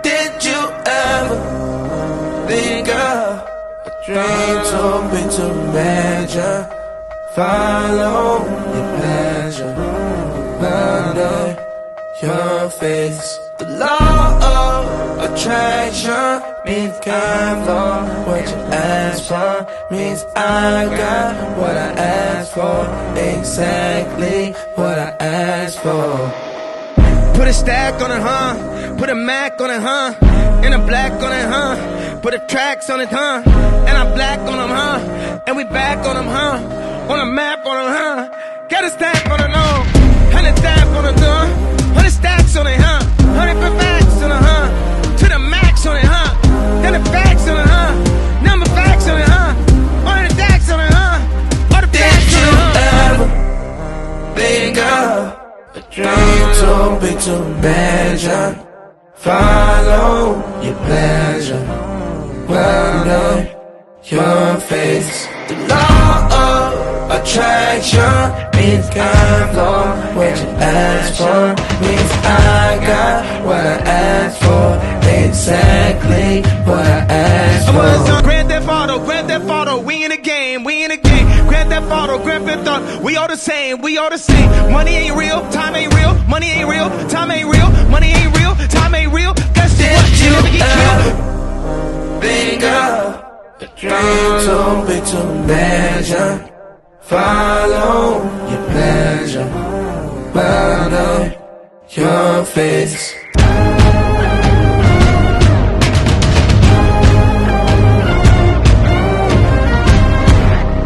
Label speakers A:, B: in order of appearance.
A: Did you ever think of a dream too big to imagine? Follow your pleasure under your face. The law of attraction means kind for what you ask for. Means I got what I asked for, exactly what I asked for.
B: Put a stack on it, huh? Put a Mac on it, huh? And a black on it, huh? Put the tracks on it, huh? And I'm black on them, huh? And we back on them, huh? On a map on them, huh? Get a stack on it, no. 100 stack on it, huh? 100 stacks on it, huh? 100 facts on it, huh? To the max on it, huh? Then the facts on it, huh? Number facts on it, huh? All the stacks on it, huh? All the facts on it, huh?
A: Think of a dream too big to imagine. Follow your pleasure under your face. The law of attraction means kind for what you ask for. Means I got what I asked for, exactly what I asked for.
B: Grand Theft Auto, we in the game, we in the game. Grand Theft Auto, Grand Theft Auto, we all the same, we all the same. Money ain't real, time ain't real, money ain't real, time ain't real, money ain't real, time ain't real. Guess what? You never get killed.
A: Think of a dream too big to imagine. Follow your pleasure under your face.